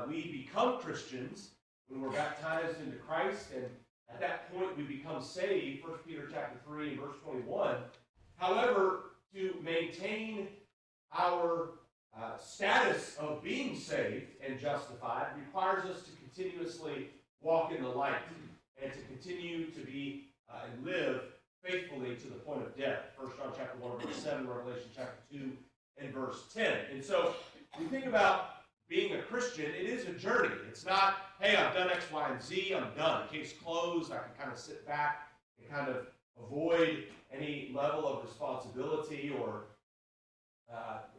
we become Christians when we're baptized into Christ, and at that point we become saved, 1 Peter chapter 3 and verse 21. However, to maintain our status of being saved and justified requires us to continuously walk in the light and to continue to be and live faithfully to the point of death. 1 John chapter 1, verse 7, Revelation chapter 2, and verse 10. And so, when you think about being a Christian, it is a journey. It's not, hey, I've done X, Y, and Z, I'm done. Case closed, I can kind of sit back and kind of avoid any level of responsibility or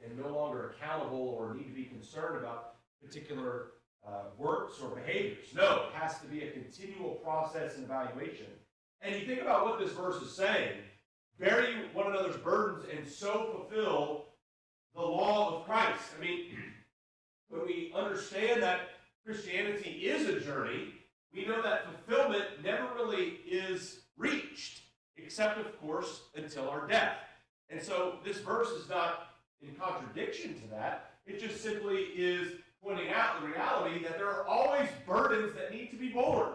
and no longer accountable or need to be concerned about particular works or behaviors. No, it has to be a continual process and evaluation. And you think about what this verse is saying, bear one another's burdens and so fulfill the law of Christ. I mean, when we understand that Christianity is a journey, we know that fulfillment never really is reached, except, of course, until our death. And so this verse is not in contradiction to that. It just simply is pointing out the reality that there are always burdens that need to be borne.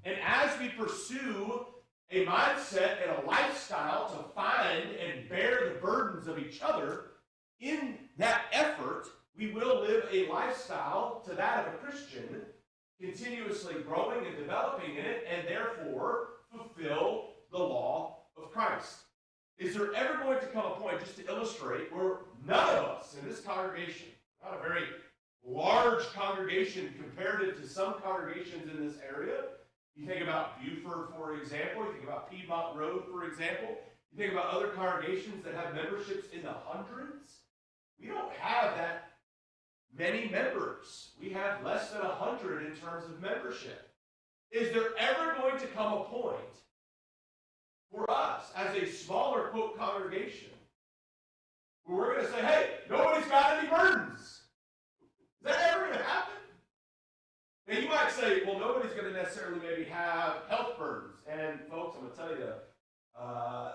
And as we pursue a mindset and a lifestyle to find and bear the burdens of each other, in that effort, we will live a lifestyle to that of a Christian, continuously growing and developing in it, and therefore fulfill the law of Christ. Is there ever going to come a point, just to illustrate, where none of us in this congregation, not a very large congregation comparative to some congregations in this area, you think about Buford, for example, you think about Piedmont Road, for example, you think about other congregations that have memberships in the hundreds, we don't have that many members. We have less than 100 in terms of membership. Is there ever going to come a point for us as a smaller, quote, congregation where we're going to say, hey, nobody's got any burdens? Is that ever going to happen? Now, you might say, well, nobody's going to necessarily maybe have health burdens. And, folks, I'm going to tell you,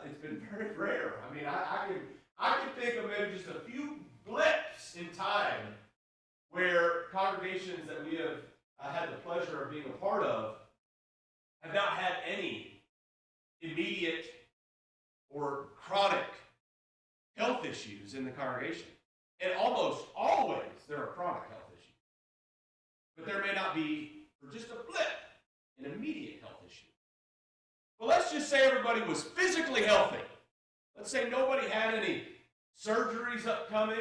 it's been very rare. I mean, I can think of maybe just a few blips in time where congregations that we have had the pleasure of being a part of have not had any immediate or chronic health issues in the congregation. And almost always there are chronic health issues. But there may not be, for just a blip, an immediate health issue. Well, let's just say everybody was physically healthy. Let's say nobody had any surgeries upcoming.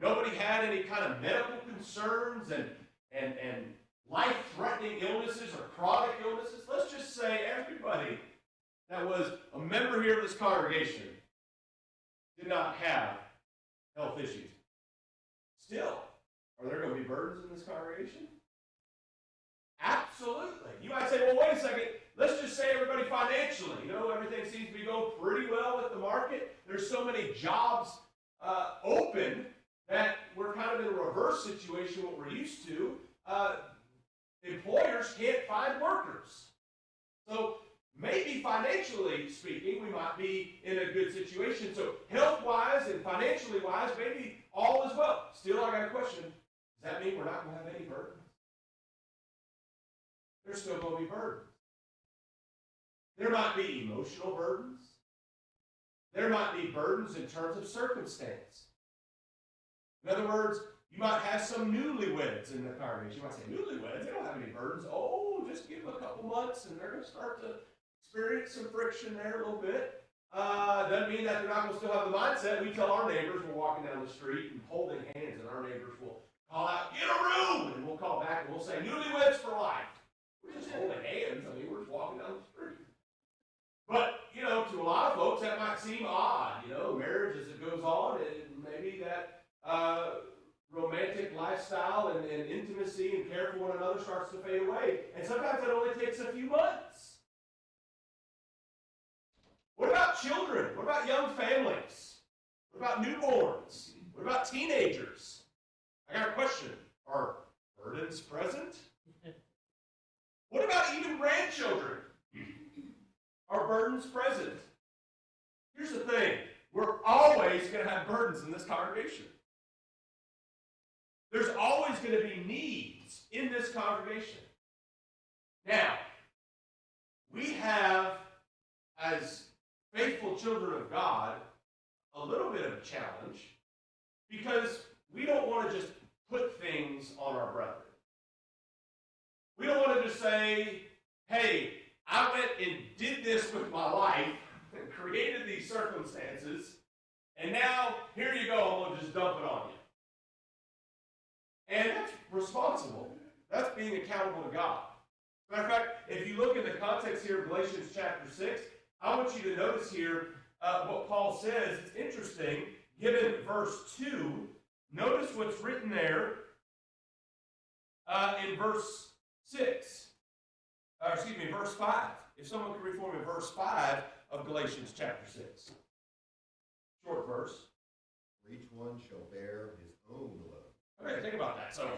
Nobody had any kind of medical concerns and life-threatening illnesses or chronic illnesses. Let's just say everybody that was a member here of this congregation did not have health issues. Still, are there going to be burdens in this congregation? Absolutely. You might say, well, wait a second. Let's just say everybody financially, everything seems to be going pretty well with the market. There's so many jobs open that we're kind of in a reverse situation, what we're used to. Employers can't find workers. So maybe financially speaking, we might be in a good situation. So health-wise and financially wise, maybe all is well. Still, I got a question. Does that mean we're not going to have any burdens? There's still going to be burdens. There might be emotional burdens. There might be burdens in terms of circumstance. In other words, you might have some newlyweds in the congregation. You might say, newlyweds? They don't have any burdens. Oh, just give them a couple months and they're going to start to experience some friction there a little bit. Doesn't mean that they're not going to still have the mindset. We tell our neighbors, we're walking down the street and holding hands, and our neighbors will call out, get a room! And we'll call back and we'll say, newlyweds for life. We're just holding hands. I mean, we're just walking down the street. But, to a lot of folks, that might seem odd. Marriage as it goes on, and maybe that romantic lifestyle and intimacy and care for one another starts to fade away. And sometimes it only takes a few months. What about children? What about young families? What about newborns? What about teenagers? I got a question. Are burdens present? What about even grandchildren? Are burdens present? Here's the thing. We're always going to have burdens in this congregation. There's always going to be needs in this congregation. Now, we have, as faithful children of God, a little bit of a challenge because we don't want to just put things on our brethren. We don't want to just say, hey, I went and did this with my life and created these circumstances, and now, here you go, I'm going to just dump it on you. And that's responsible. That's being accountable to God. Matter of fact, if you look in the context here of Galatians chapter 6, I want you to notice here what Paul says. It's interesting. Given verse 2, notice what's written there in verse 6. Verse 5. If someone could read for me verse 5 of Galatians chapter 6. Short verse. For each one shall bear his own load. Okay, think about that. So,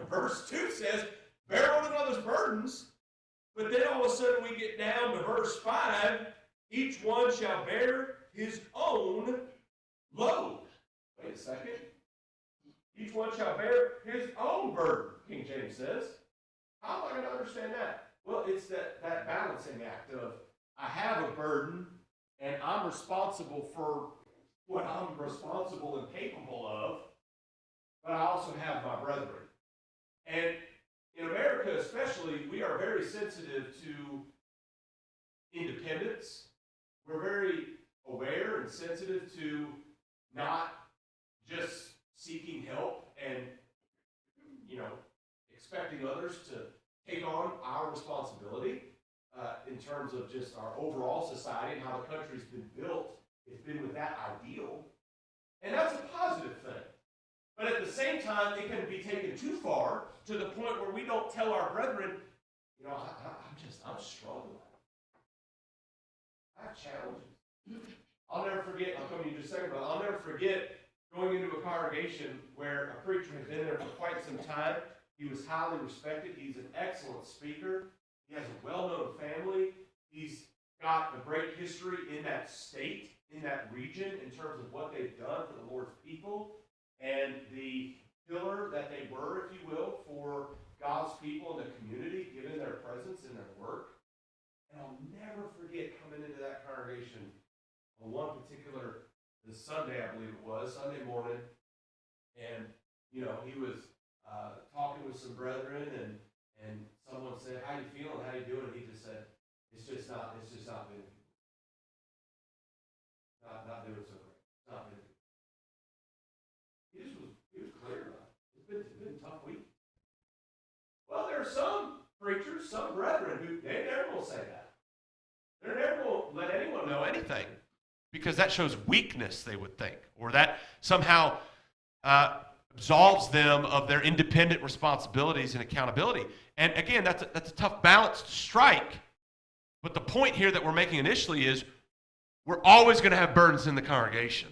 verse 2 says, bear one another's burdens. But then all of a sudden we get down to verse 5. Each one shall bear his own load. Wait a second. Each one shall bear his own burden, King James says. How am I going to understand that? Well, it's that balancing act of I have a burden and I'm responsible for what I'm responsible and capable of, but I also have my brethren. And in America especially, we are very sensitive to independence. We're very aware and sensitive to not just seeking help and, expecting others to take on our responsibility in terms of just our overall society and how the country's been built. It's been with that ideal. And that's a positive thing. But at the same time, it can be taken too far to the point where we don't tell our brethren, I'm struggling. I have challenges. I'll never forget, I'll come to you in just a second, but I'll never forget going into a congregation where a preacher had been there for quite some time. He was highly respected. He's an excellent speaker. He has a well-known family. He's got a great history in that state, in that region, in terms of what they've done for the Lord's people and the pillar that they were, if you will, for God's people in the community, given their presence and their work. And I'll never forget coming into that congregation on one particular, this Sunday, I believe it was, Sunday morning, and, he was talking with some brethren, and someone said, how you feeling, how you doing? And he just said, it's just not been, not doing so great. Not been. He was clear about it. It's been a tough week. Well, there are some preachers, some brethren who, they never will say that. They never will let anyone know anything, because that shows weakness, they would think, or that somehow absolves them of their independent responsibilities and accountability. And again, that's a tough balance to strike. But the point here that we're making initially is we're always going to have burdens in the congregation,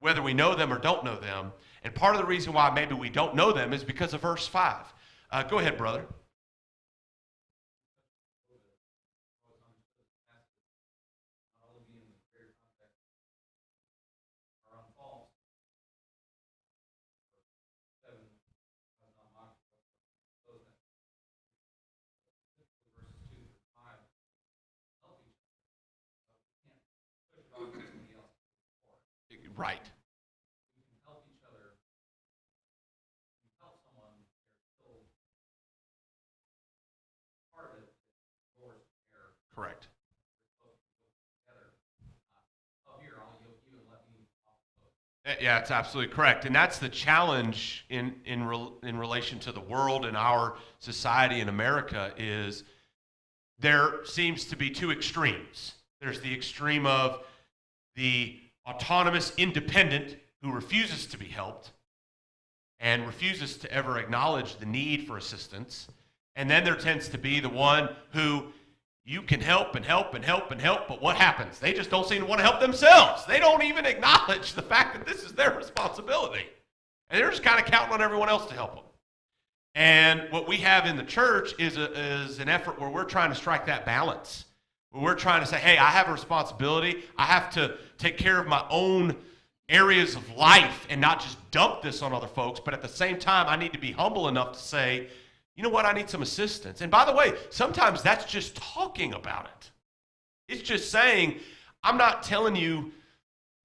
whether we know them or don't know them. And part of the reason why maybe we don't know them is because of verse 5. Go ahead, brother. Right. We can help each other. We can help someone. They're still part of it. Yours, care. Correct. We're supposed to go together. Here, you'll even let me off the hook. Yeah, it's absolutely correct. And that's the challenge in relation to the world and our society in America is there seems to be two extremes. There's the extreme of the autonomous independent who refuses to be helped and refuses to ever acknowledge the need for assistance. And then there tends to be the one who you can help and help and help and help, but what happens? They just don't seem to want to help themselves. They don't even acknowledge the fact that this is their responsibility. And they're just kind of counting on everyone else to help them. And what we have in the church is an effort where we're trying to strike that balance. Where we're trying to say, hey, I have a responsibility. I have to take care of my own areas of life and not just dump this on other folks, but at the same time, I need to be humble enough to say, you know what, I need some assistance. And by the way, sometimes that's just talking about it. It's just saying, I'm not telling you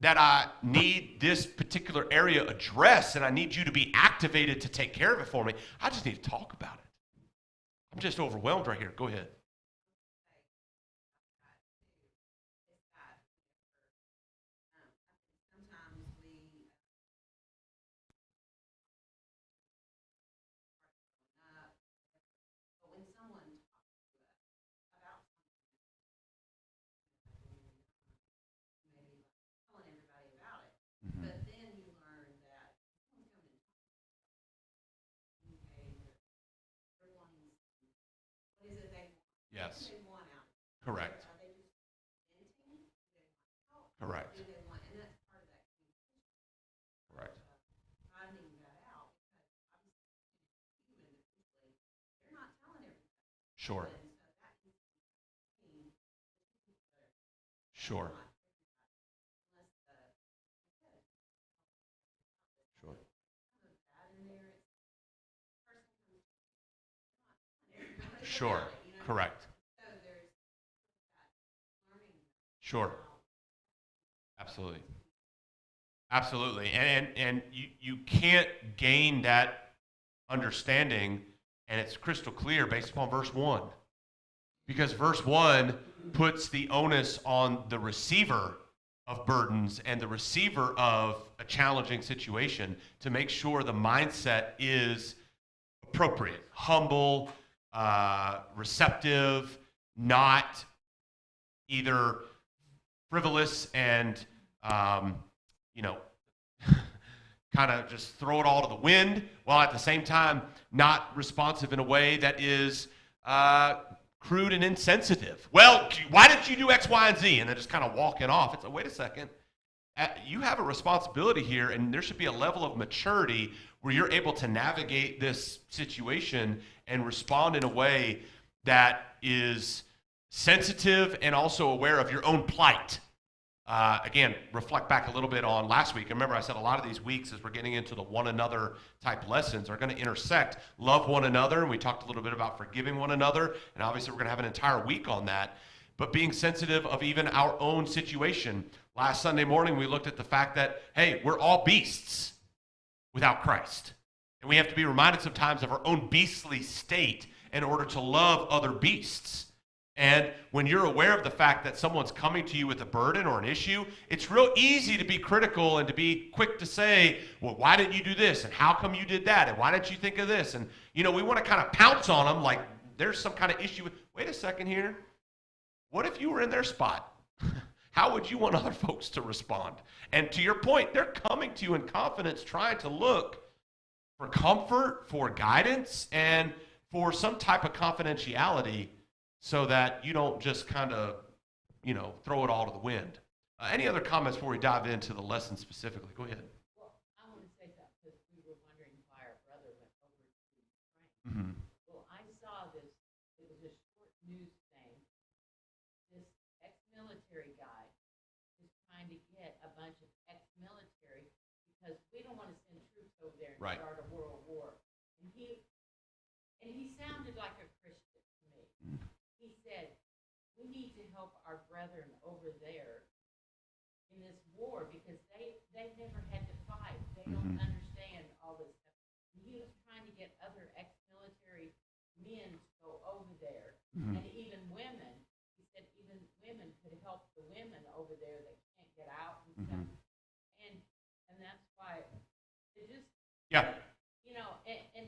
that I need this particular area addressed and I need you to be activated to take care of it for me. I just need to talk about it. I'm just overwhelmed right here. Go ahead. Yes. Correct. Correct. Correct. Sure. Sure. Sure. Sure. Correct. Sure. Absolutely. Absolutely. And you can't gain that understanding, and it's crystal clear based upon verse 1. Because verse 1 puts the onus on the receiver of burdens and the receiver of a challenging situation to make sure the mindset is appropriate, humble, receptive, not either frivolous and, kind of just throw it all to the wind, while at the same time not responsive in a way that is crude and insensitive. Well, why didn't you do X, Y, and Z? And then just kind of walking off. It's like, wait a second. You have a responsibility here, and there should be a level of maturity where you're able to navigate this situation and respond in a way that is sensitive and also aware of your own plight. Again, reflect back a little bit on last week. Remember, I said a lot of these weeks, as we're getting into the one another type lessons, are going to intersect love one another. And we talked a little bit about forgiving one another. And obviously, we're going to have an entire week on that. But being sensitive of even our own situation. Last Sunday morning, we looked at the fact that, hey, we're all beasts without Christ. And we have to be reminded sometimes of our own beastly state in order to love other beasts. And when you're aware of the fact that someone's coming to you with a burden or an issue, it's real easy to be critical and to be quick to say, well, why didn't you do this? And how come you did that? And why didn't you think of this? And, we want to kind of pounce on them like there's some kind of issue with, wait a second here. What if you were in their spot? How would you want other folks to respond? And to your point, they're coming to you in confidence, trying to look for comfort, for guidance, and for some type of confidentiality, so that you don't just kind of, throw it all to the wind. Any other comments before we dive into the lesson specifically? Go ahead. Well, I want to say that because we were wondering why our brother went over to Ukraine. Mm-hmm. Well, I saw this. It was a short news thing. This ex-military guy is trying to get a bunch of ex-military because we don't want to send troops over there and Right. start a world war. And he sounded like a Christian to me. Mm. He said, we need to help our brethren over there in this war because they've never had to fight. They don't understand all this stuff. And he was trying to get other ex-military men to go over there, and even women. He said even women could help the women over there that can't get out and stuff. And that's why it just, Yeah. and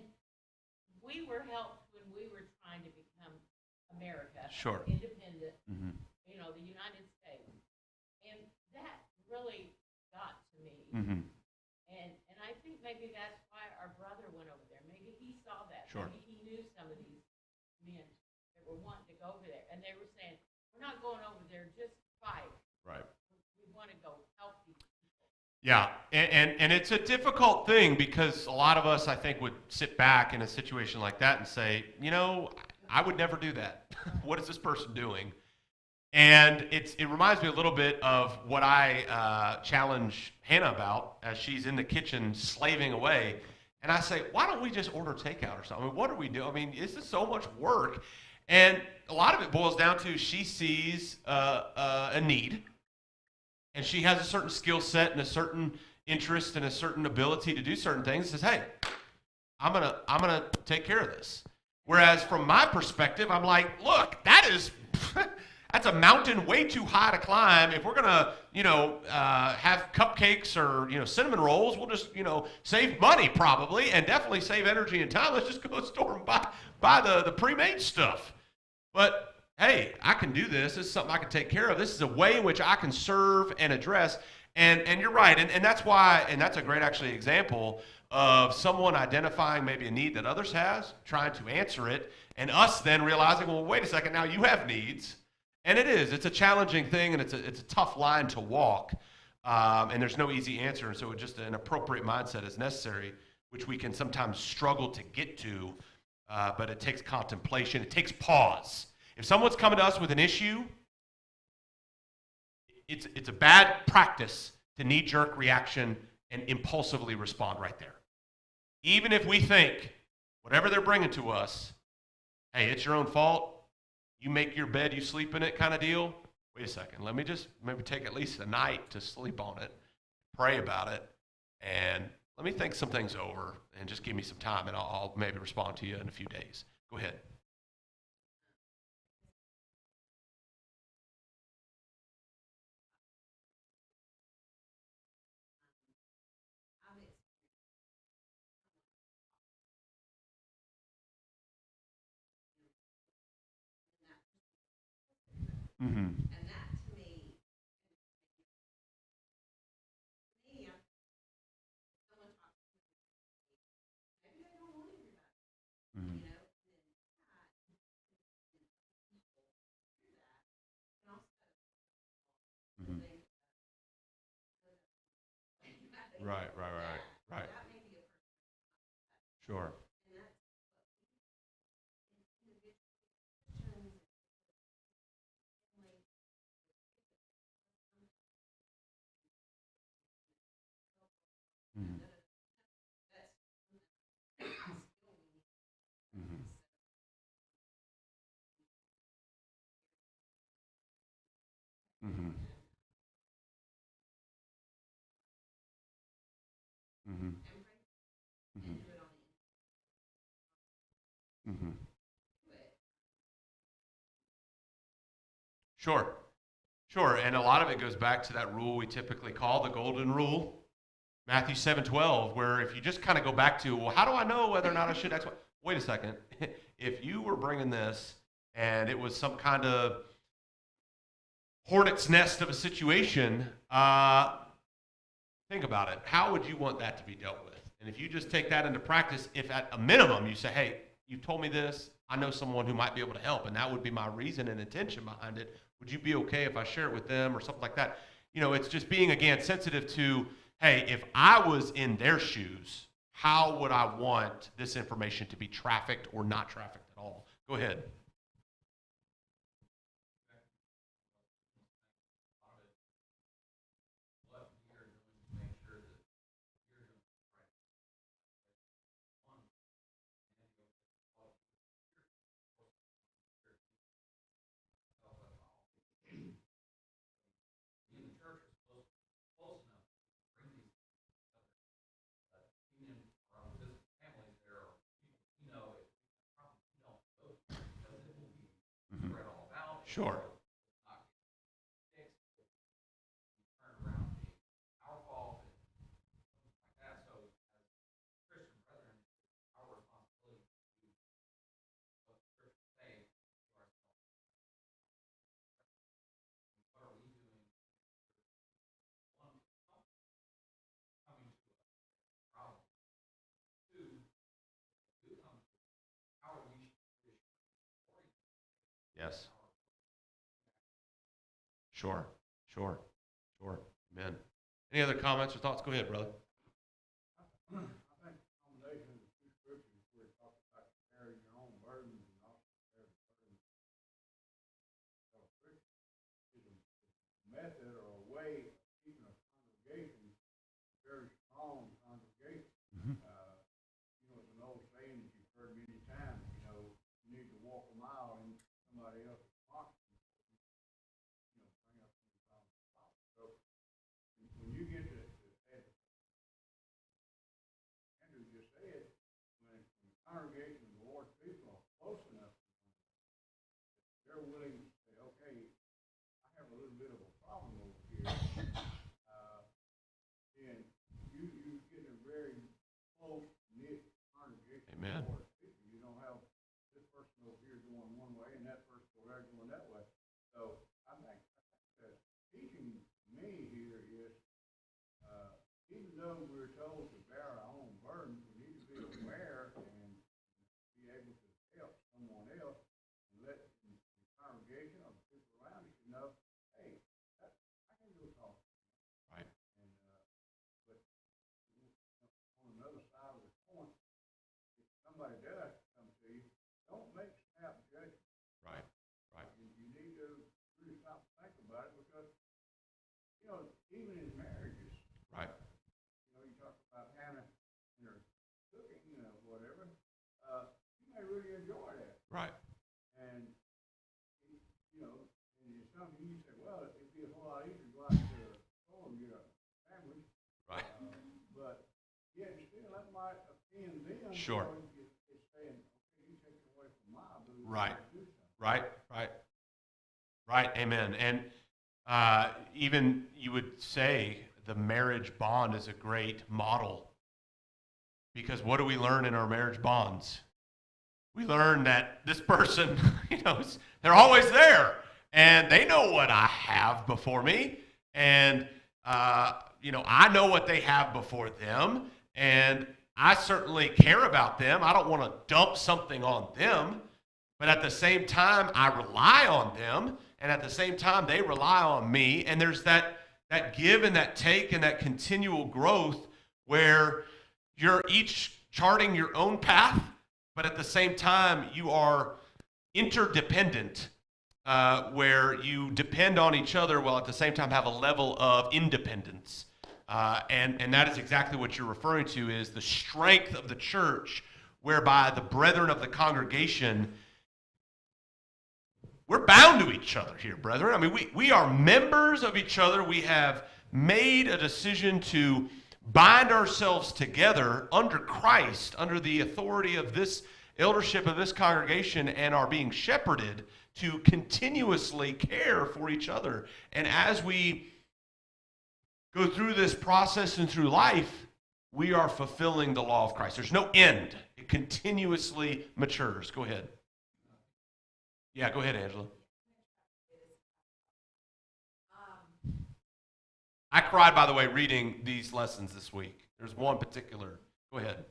we were helped when we were trying to become America, Sure. independent, Mm-hmm. the United States. And that really got to me. Mm-hmm. And I think maybe that's why our brother went over there. Maybe he saw that. Sure. Maybe he knew some of these men that were wanting to go over there. And they were saying, we're not going over there just to fight. Right. We want to go help these people. Yeah, and it's a difficult thing because a lot of us, I think, would sit back in a situation like that and say, I would never do that. What is this person doing? And it reminds me a little bit of what I challenge Hannah about as she's in the kitchen slaving away. And I say, why don't we just order takeout or something? I mean, what are we doing? I mean, this is so much work. And a lot of it boils down to she sees a need, and she has a certain skill set and a certain interest and a certain ability to do certain things. Says, hey, I'm gonna take care of this. Whereas from my perspective, I'm like, look, that is that's a mountain way too high to climb. If we're gonna, have cupcakes or cinnamon rolls, we'll just save money probably and definitely save energy and time. Let's just go to the store and buy the pre-made stuff. But hey, I can do this. This is something I can take care of. This is a way in which I can serve and address. And you're right, and that's why, and that's a great actually example of someone identifying maybe a need that others has, trying to answer it, and us then realizing, well, wait a second, now you have needs. And it's a challenging thing, and it's a tough line to walk, and there's no easy answer, and so just an appropriate mindset is necessary, which we can sometimes struggle to get to, but it takes contemplation, it takes pause. If someone's coming to us with an issue, it's a bad practice to knee-jerk reaction and impulsively respond right there. Even if we think whatever they're bringing to us, hey, it's your own fault, you make your bed, you sleep in it kind of deal. Wait a second, let me just maybe take at least a night to sleep on it, pray about it, and let me think some things over and just give me some time, and I'll maybe respond to you in a few days. Go ahead. Mm-hmm. Mm-hmm. Mm-hmm. Right. Sure. Mm-hmm. Mm-hmm. Mm-hmm. Mm-hmm. Mm-hmm. Mm-hmm. Sure. Sure. And a lot of it goes back to that rule we typically call the golden rule, Matthew 7:12, where if you just kind of go back to, well, how do I know whether or not I should X? Wait a second. If you were bringing this and it was some kind of hornet's nest of a situation, think about it. How would you want that to be dealt with? And if you just take that into practice, if at a minimum you say, hey, you told me this, I know someone who might be able to help, and that would be my reason and intention behind it. Would you be okay if I share it with them or something like that? It's just being, again, sensitive to, hey, if I was in their shoes, how would I want this information to be trafficked or not trafficked at all? Go ahead. What you're doing to make sure that you're doing the right one, and then go what you're help us all. You and the church are close enough to bring these together. Even our own business families, there are people we know it probably don't go to because it will be Mm-hmm. spread all about. Sure. It's not getting fixed. Turn around being our fault and things like that. So as Christian brethren, our responsibility to do what the scriptures say to ourselves. What are we doing? One, coming to us, problem. Two, do come to us. How are we reassuring? Yes. Sure. Sure. Sure. Amen. Any other comments or thoughts? Go ahead, brother. I think the combination of the two scriptures where it talks about carrying your own burdens and also carrying the burdens of Christians Amen. more people. You don't have this person over here going one way and that person over there going that way. So I think that teaching me here is, even though we're told to bear our own burdens, we need to be aware and be able to help someone else and let the congregation or the people around us know, hey, I can go talk. Right. And, but on another side of the coin, if somebody does come to you, don't make snap judgments. Right. Right. You need to really stop and think about it because, you know, even in marriages, Right. you know, you talk about Hannah and her cooking or whatever, you may really enjoy that. Right. And, you know, and it's something you say, well, it'd be a whole lot easier to go out to the store and get a sandwich. Right. But yet still, that might offend them. Sure. Because it's saying, okay, you take it away from my ability Right. to do something. Right. Right. Right. Amen. And even you would say the marriage bond is a great model, because what do we learn in our marriage bonds? We learn that this person, they're always there, and they know what I have before me, and I know what they have before them, and I certainly care about them. I don't want to dump something on them, but at the same time, I rely on them, and at the same time, they rely on me, and there's that give and that take and that continual growth where you're each charting your own path, but at the same time, you are interdependent, where you depend on each other while at the same time have a level of independence. And that is exactly what you're referring to, is the strength of the church, whereby the brethren of the congregation, we're bound to each other here, brethren. I mean, we are members of each other. We have made a decision to bind ourselves together under Christ, under the authority of this eldership of this congregation, and are being shepherded to continuously care for each other. And as we go through this process and through life, we are fulfilling the law of Christ. There's no end. It continuously matures. Go ahead. Yeah, go ahead, Angela. I cried, by the way, reading these lessons this week. There's one particular. Go ahead.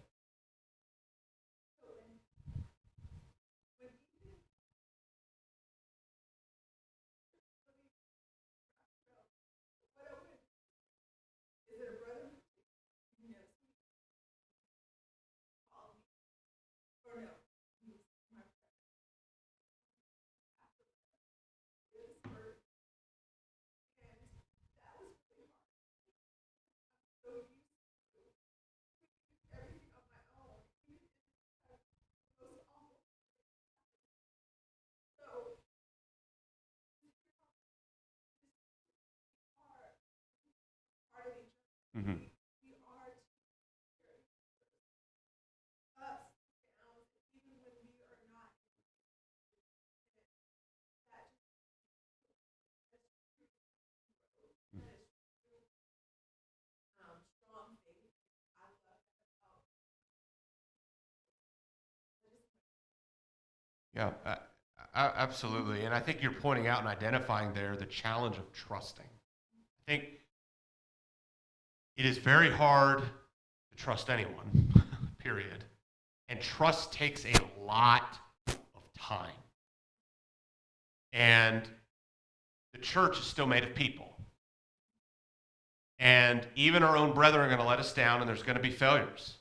Mm-hmm. Yeah, absolutely. And I think you're pointing out and identifying there the challenge of trusting. I think it is very hard to trust anyone, period. And trust takes a lot of time. And the church is still made of people. And even our own brethren are going to let us down, and there's going to be failures.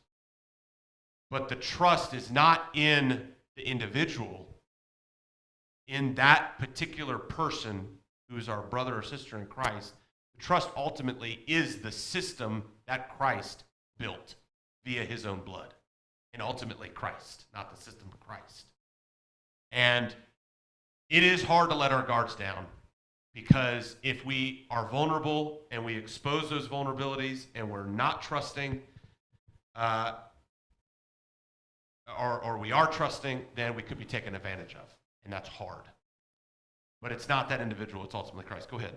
But the trust is not in the individual, in that particular person who is our brother or sister in Christ. The trust ultimately is the system that Christ built via his own blood. And ultimately Christ, not the system of Christ. And it is hard to let our guards down, because if we are vulnerable and we expose those vulnerabilities and we're not trusting, or we are trusting, then we could be taken advantage of. And that's hard. But it's not that individual, it's ultimately Christ. Go ahead.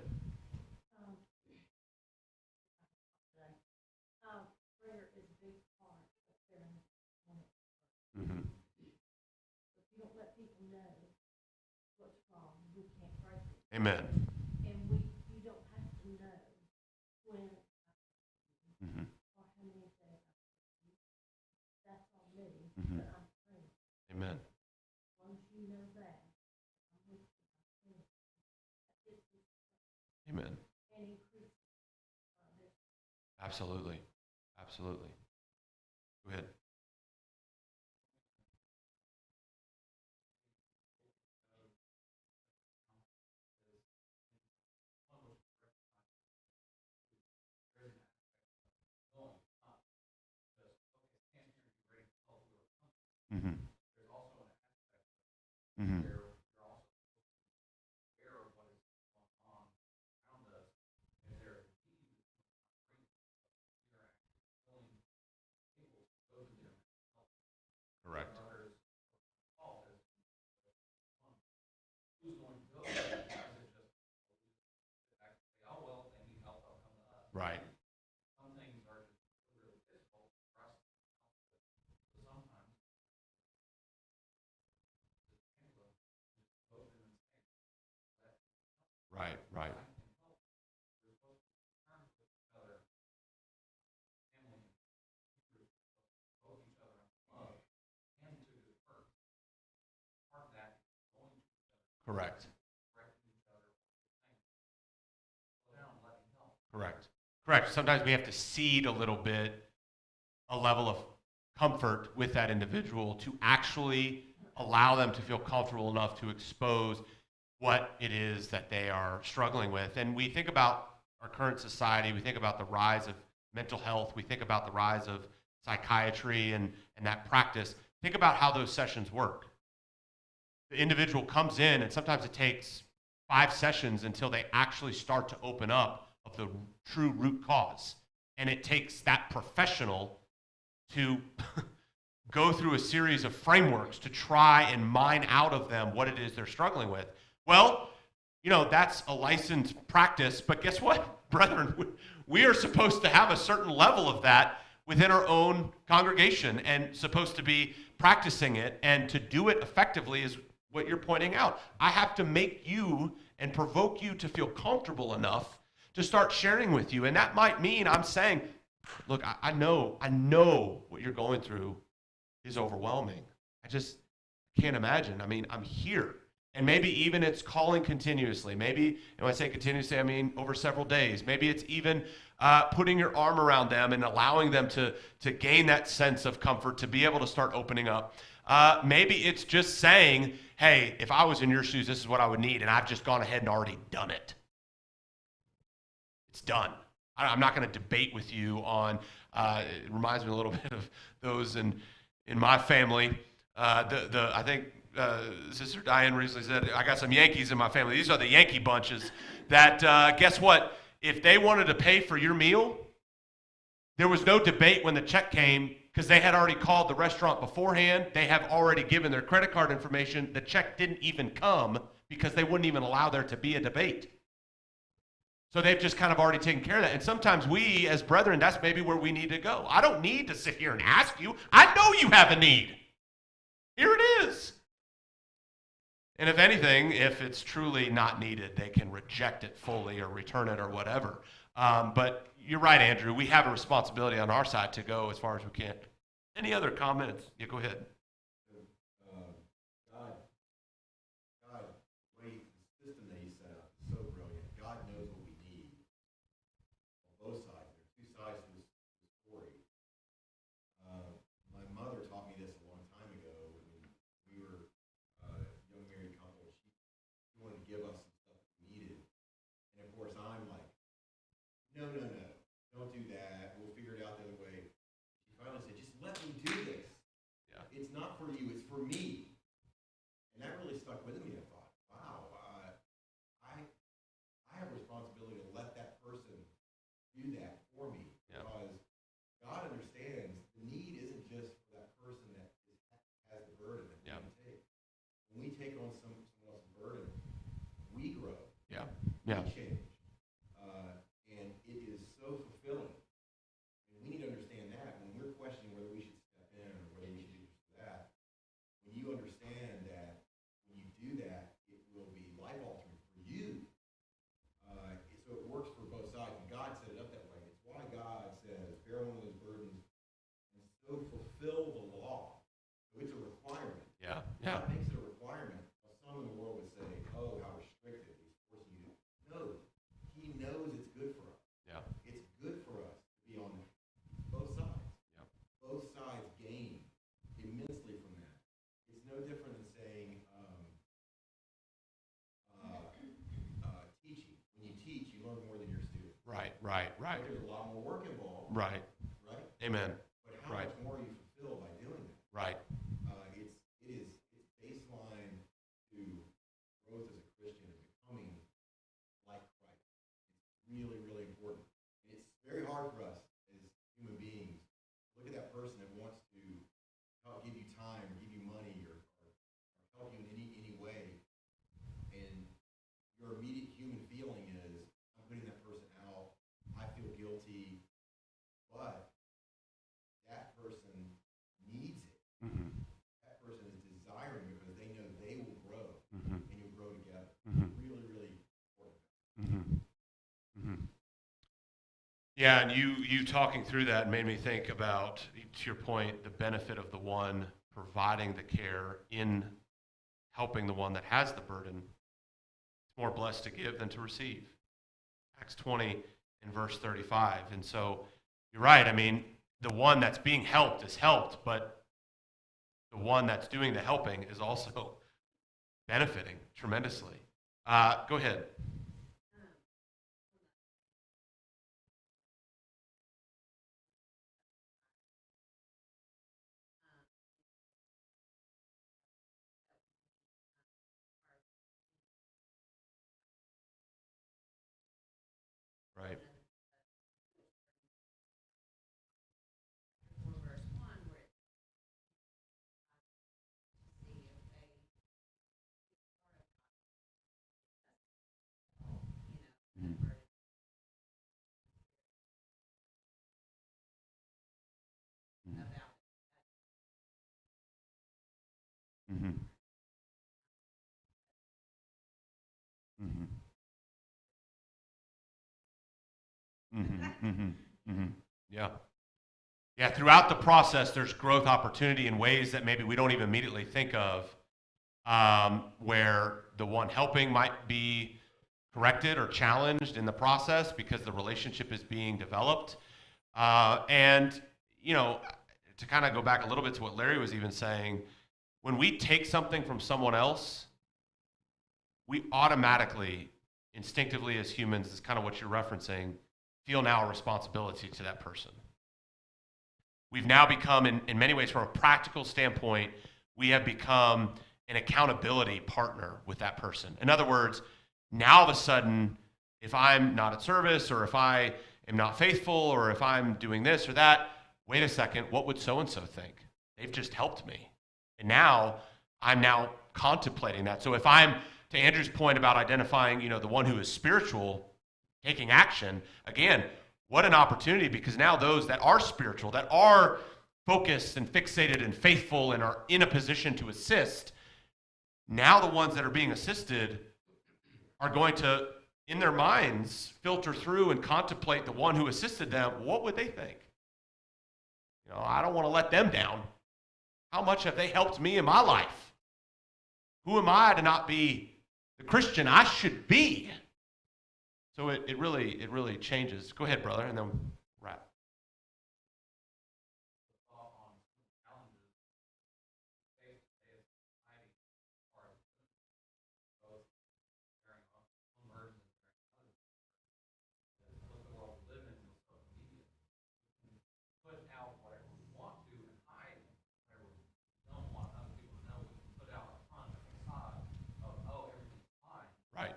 Prayer is a big part of caring for one another. Mm-hmm. If you don't let people know what's wrong, we can't break it. Amen. And you don't have to know when Mm-hmm. or how many things that's on me, Mhm. but I'm praying. Amen. As long as you know that, I'm with you. I'm praying. Amen. And increase this. Absolutely. Absolutely. Go ahead. Mm-hmm. There's also an aspect Mm-hmm. where you're also aware of what is going on around us, and there is a need to bring you're actually willing, able to go to them and help. Correct. Others fault is who's going to go there? Is it just actually say, oh well, they need help, they'll come to us. Right. Some things are just really difficult for us to help with. So sometimes Right. Right. Correct. Correct. Correct. Sometimes we have to seed a little bit, a level of comfort with that individual to actually allow them to feel comfortable enough to expose what it is that they are struggling with. And we think about our current society, we think about the rise of mental health, we think about the rise of psychiatry and that practice. Think about how those sessions work. The individual comes in, and sometimes it takes 5 sessions until they actually start to open up of the true root cause. And it takes that professional to go through a series of frameworks to try and mine out of them what it is they're struggling with. Well, that's a licensed practice, but guess what, brethren? We are supposed to have a certain level of that within our own congregation and supposed to be practicing it, and to do it effectively is what you're pointing out. I have to make you and provoke you to feel comfortable enough to start sharing with you. And that might mean I'm saying, look, I know what you're going through is overwhelming. I just can't imagine. I mean, I'm here. And maybe even it's calling continuously. Maybe, and when I say continuously, I mean over several days. Maybe it's even putting your arm around them and allowing them to gain that sense of comfort, to be able to start opening up. Maybe it's just saying, hey, if I was in your shoes, this is what I would need, and I've just gone ahead and already done it. It's done. I'm not going to debate with you on, it reminds me a little bit of those in my family. I think Sister Diane recently said, I got some Yankees in my family. These are the Yankee bunches that, guess what? If they wanted to pay for your meal, there was no debate when the check came, because they had already called the restaurant beforehand. They have already given their credit card information. The check didn't even come because they wouldn't even allow there to be a debate. So they've just kind of already taken care of that. And sometimes we, as brethren, that's maybe where we need to go. I don't need to sit here and ask you. I know you have a need. Here it is. And if anything, if it's truly not needed, they can reject it fully or return it or whatever. But you're right, Andrew. We have a responsibility on our side to go as far as we can. Any other comments? Yeah, go ahead. God, the system that He set up is so brilliant. God knows what we need on both sides. There are two sides to this story. My mother taught me this a long time ago when we were a young married couple. She wanted to give us some stuff we needed. And of course, I'm like, no, don't do that. We'll figure it out the other way. She finally said, just let me do this. Yeah. It's not for you, it's for me. And that really stuck with me. I thought, wow, I have a responsibility to let that person do that for me. Yeah. Because God understands the need isn't just for that person that has the burden that Yeah. we take. When we take on someone else's burden, we grow. Yeah. We change. And it is so fulfilling. And we need to understand that when we're questioning whether we should step in or whether we should do this or that, Yeah. God makes it a requirement. Well, some in the world would say, oh, how restrictive. He's forcing you to. No, he knows it's good for us. Yeah. It's good for us to be on both sides. Yeah. Both sides gain immensely from that. It's no different than saying teaching. When you teach, you learn more than your student. Right. But there's a lot more work involved. Right. Right? Amen. But how Right. much more are you fulfilled by doing that? Right. It's baseline to growth as a Christian and becoming like Christ. It's really, really important. And it's very hard for us as human beings to look at that person that wants to help give you time, or give you money, or help you in any way. And your immediate human feeling is, I'm putting that person out. I feel guilty. But that person needs it. Mm-hmm. That person is desiring it because they know they will grow, Mm-hmm. and you'll grow together. Mm-hmm. Really, really important. Mm-hmm. Mm-hmm. Yeah, and you talking through that made me think about, to your point, the benefit of the one providing the care in helping the one that has the burden. It's more blessed to give than to receive. Acts 20 in verse 35. And so you're right. I mean, the one that's being helped is helped, but the one that's doing the helping is also benefiting tremendously. Go ahead. Right. Verse 1, where it see if they Mm-hmm. about Mm-hmm. Mm-hmm. Mm-hmm. Mm-hmm. Mm-hmm. Yeah. Yeah, throughout the process, there's growth opportunity in ways that maybe we don't even immediately think of, where the one helping might be corrected or challenged in the process because the relationship is being developed. And, you know, to kind of go back a little bit to what Larry was even saying, when we take something from someone else, we automatically, instinctively as humans, is kind of what you're referencing, feel now a responsibility to that person. We've now become, in many ways, from a practical standpoint, we have become an accountability partner with that person. In other words, now all of a sudden, if I'm not at service, or if I am not faithful, or if I'm doing this or that, wait a second, what would so-and-so think? They've just helped me. And now, I'm now contemplating that. So if I'm, to Andrew's point about identifying, the one who is spiritual, taking action, again, what an opportunity, because now those that are spiritual, that are focused and fixated and faithful and are in a position to assist, now the ones that are being assisted are going to, in their minds, filter through and contemplate the one who assisted them. What would they think? I don't want to let them down. How much have they helped me in my life? Who am I to not be the Christian I should be? So it really changes. Go ahead, brother, and then wrap. Right.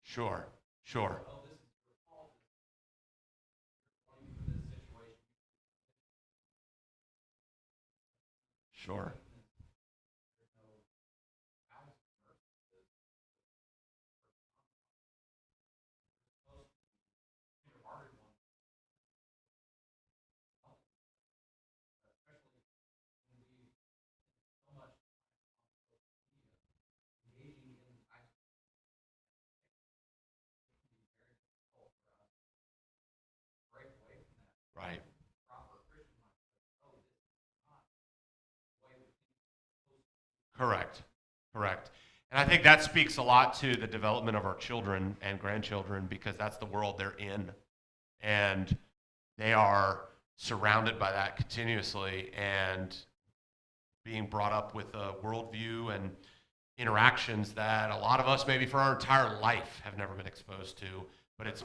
Sure. Sure. Right. proper Christian mindset. Oh, this is not the way that things are supposed to be. Correct. Correct. And I think that speaks a lot to the development of our children and grandchildren because that's the world they're in. And they are surrounded by that continuously and being brought up with a worldview and interactions that a lot of us maybe for our entire life have never been exposed to. But it's